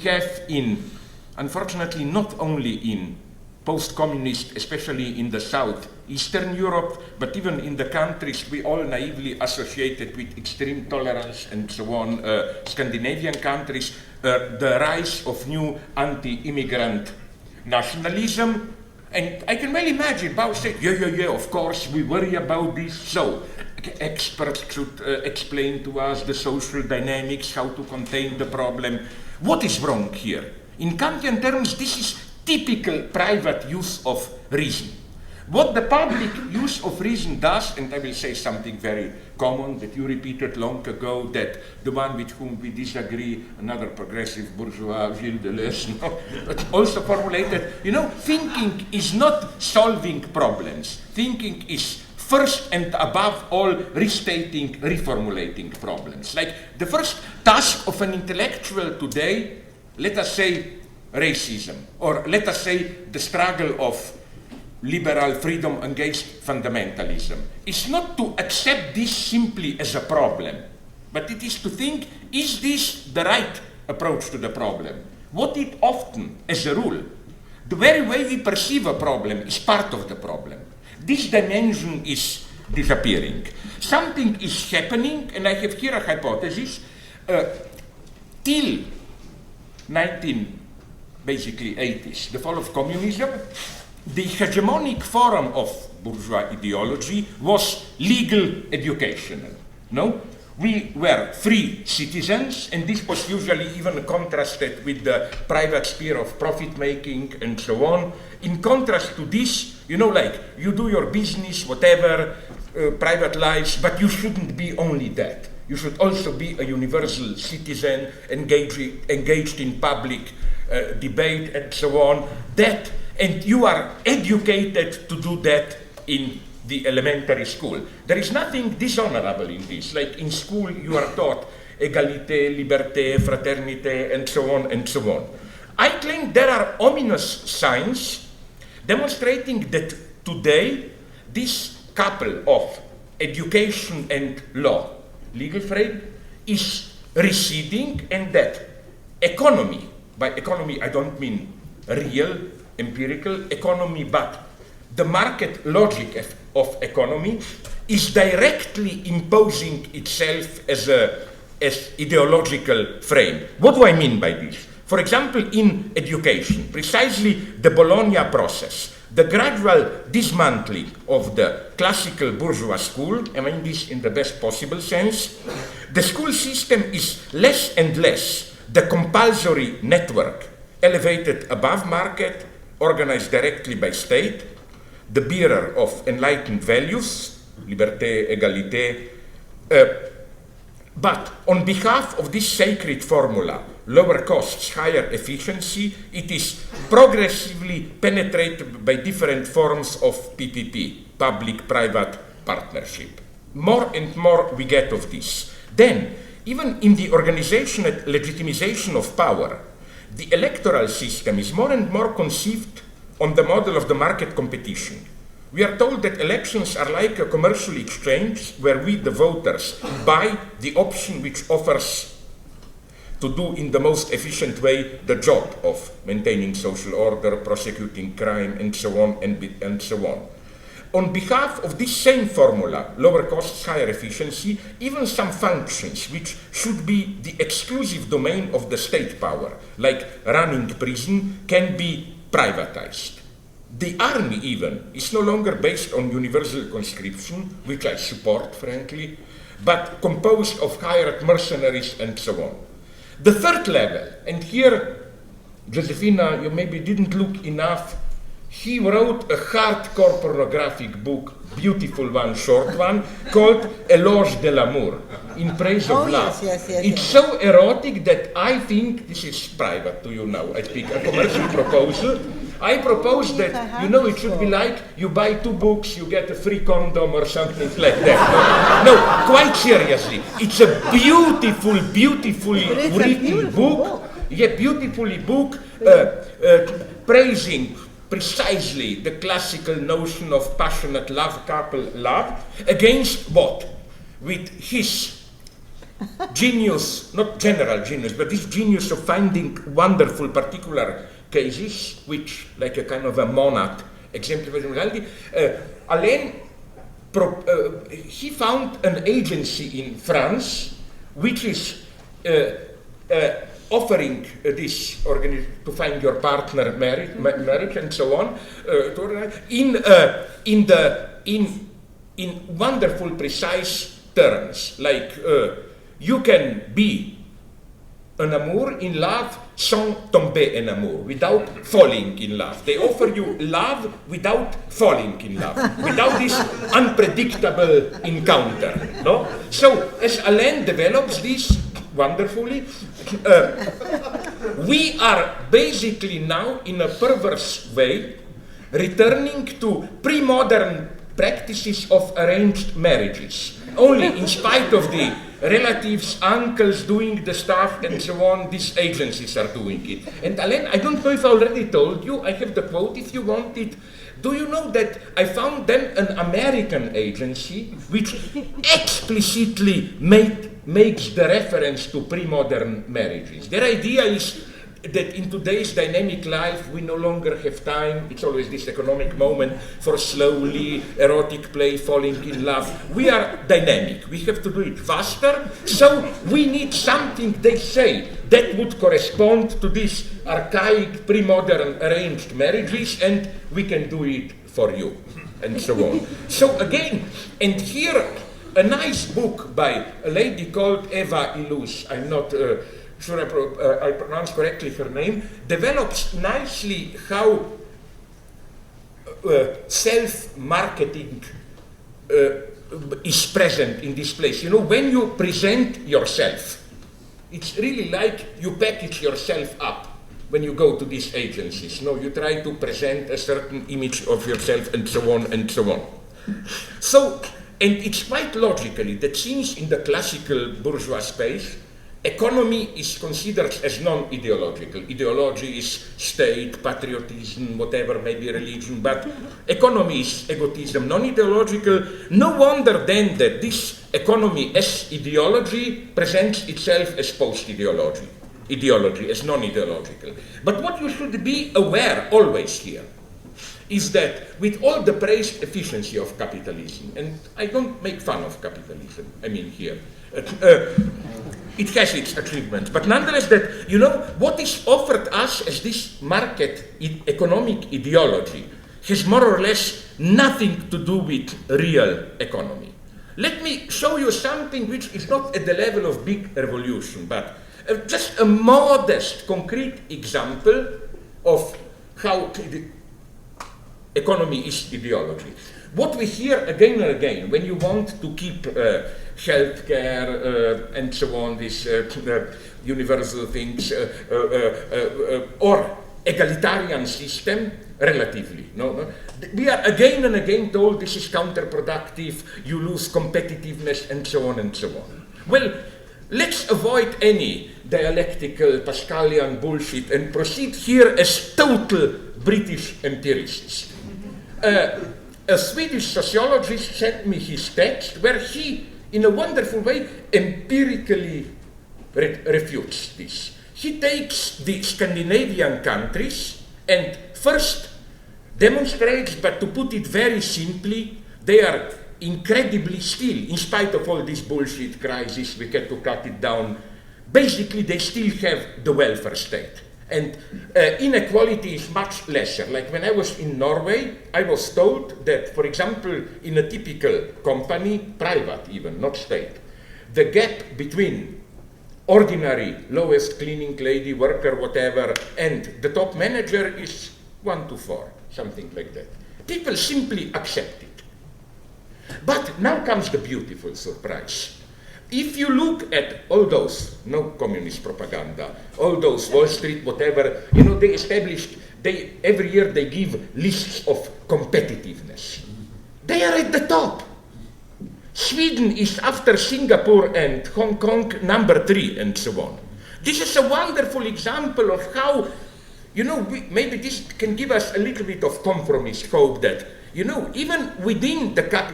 have unfortunately, not only in post-communist, especially in the South, Eastern Europe, but even in the countries we all naively associated with extreme tolerance and so on, Scandinavian countries, the rise of new anti-immigrant nationalism. And I can well imagine Bao said, yeah, of course, we worry about this, so experts should explain to us the social dynamics, how to contain the problem. What is wrong here? In Kantian terms, this is typical private use of reason. What the public use of reason does, and I will say something very common that you repeated long ago, that the one with whom we disagree, another progressive bourgeois, Gilles Deleuze, but also formulated, thinking is not solving problems. Thinking is first and above all restating, reformulating problems. Like the first task of an intellectual today, let us say racism, or let us say the struggle of liberal freedom against fundamentalism, is not to accept this simply as a problem, but it is to think, is this the right approach to the problem? What it often, as a rule, the very way we perceive a problem is part of the problem. This dimension is disappearing. Something is happening, and I have here a hypothesis, till 1980s, the fall of communism, the hegemonic form of bourgeois ideology was legal educational. No? We were free citizens, and this was usually even contrasted with the private sphere of profit making and so on. In contrast to this, like you do your business, whatever, private lives, but you shouldn't be only that. You should also be a universal citizen, engaged in public debate and so on. And you are educated to do that in the elementary school. There is nothing dishonorable in this. Like in school, you are taught égalité, liberté, fraternité, and so on and so on. I claim there are ominous signs demonstrating that today this couple of education and law, legal frame, is receding, and that economy, by economy I don't mean real, empirical economy, but the market logic of economy is directly imposing itself as ideological frame. What do I mean by this? For example, in education, precisely the Bologna process, the gradual dismantling of the classical bourgeois school, I mean this in the best possible sense, the school system is less and less the compulsory network elevated above market, organized directly by state, the bearer of enlightened values, liberté, égalité, but on behalf of this sacred formula, lower costs, higher efficiency, it is progressively penetrated by different forms of PPP, public-private partnership. More and more we get of this. Then, even in the organization and legitimization of power, the electoral system is more and more conceived on the model of the market competition. We are told that elections are like a commercial exchange where we, the voters, buy the option which offers to do in the most efficient way the job of maintaining social order, prosecuting crime, and so on, and so on. On behalf of this same formula, lower costs, higher efficiency, even some functions which should be the exclusive domain of the state power, like running prison, can be privatized. The army even is no longer based on universal conscription, which I support, frankly, but composed of hired mercenaries and so on. The third level, and here, Josefina, you maybe didn't look enough, he wrote a hardcore pornographic book, beautiful one, short one, called Éloge de l'amour, in praise of love. Yes. It's so erotic that I think, this is private to you now, I speak, a commercial proposal. I propose that, it should be like you buy 2 books, you get a free condom or something like that. No, quite seriously. It's a beautifully written book. Yeah, beautifully book praising precisely the classical notion of passionate love, couple love, against what? With his genius, not general genius, but this genius of finding wonderful particular cases, which, like a kind of a monad, exemplifies reality. Alain, he found an agency in France which is offering this organization to find your partner marriage and so on, in wonderful precise terms, like you can be un amour in love sans tomber en amour, without falling in love. They offer you love without falling in love, without this unpredictable encounter. No? So, as Alain develops this wonderfully, we are basically now, in a perverse way, returning to pre-modern practices of arranged marriages. Only in spite of the relatives, uncles doing the stuff and so on, these agencies are doing it. And Alain, I don't know if I already told you, I have the quote if you want it. Do you know that I found then an American agency which explicitly makes the reference to pre-modern marriages? Their idea is that in today's dynamic life, we no longer have time. It's always this economic moment for slowly erotic play, falling in love. We are dynamic. We have to do it faster. So we need something, they say, that would correspond to these archaic, pre-modern arranged marriages, and we can do it for you, and so on. So again, and here, a nice book by a lady called Eva Illouz. I'm not sure I pronounce correctly her name, develops nicely how self-marketing is present in this place. You know, when you present yourself, it's really like you package yourself up when you go to these agencies. No, you try to present a certain image of yourself and so on and so on. So, and it's quite logically that since in the classical bourgeois space, economy is considered as non-ideological. Ideology is state, patriotism, whatever, maybe religion, but economy is egotism, non-ideological. No wonder then that this economy as ideology presents itself as post-ideology, ideology as non-ideological. But what you should be aware always here is that with all the praised efficiency of capitalism, and I don't make fun of capitalism, I mean here, it has its achievements, but nonetheless that, you know, what is offered us as this market economic ideology has more or less nothing to do with real economy. Let me show you something which is not at the level of big revolution, but just a modest, concrete example of how the economy is ideology. What we hear again and again, when you want to keep healthcare and so on, these universal things, or egalitarian system, relatively. No? We are again and again told this is counterproductive, you lose competitiveness, and so on and so on. Well, let's avoid any dialectical Pascalian bullshit and proceed here as total British empiricists. A Swedish sociologist sent me his text where he, in a wonderful way, empirically refutes this. He takes the Scandinavian countries and first demonstrates, but to put it very simply, they are incredibly still, in spite of all this bullshit crisis, we had to cut it down. Basically, they still have the welfare state. And inequality is much lesser. Like when I was in Norway, I was told that, for example, in a typical company, private even, not state, the gap between ordinary lowest cleaning lady, worker, whatever, and the top manager is 1 to 4, something like that. People simply accept it. But now comes the beautiful surprise. If you look at all those, no communist propaganda, all those Wall Street, whatever, you know, they established, every year they give lists of competitiveness. They are at the top. Sweden is after Singapore and Hong Kong number 3 and so on. This is a wonderful example of how, you know, maybe this can give us a little bit of compromise hope that, you know, even within the capital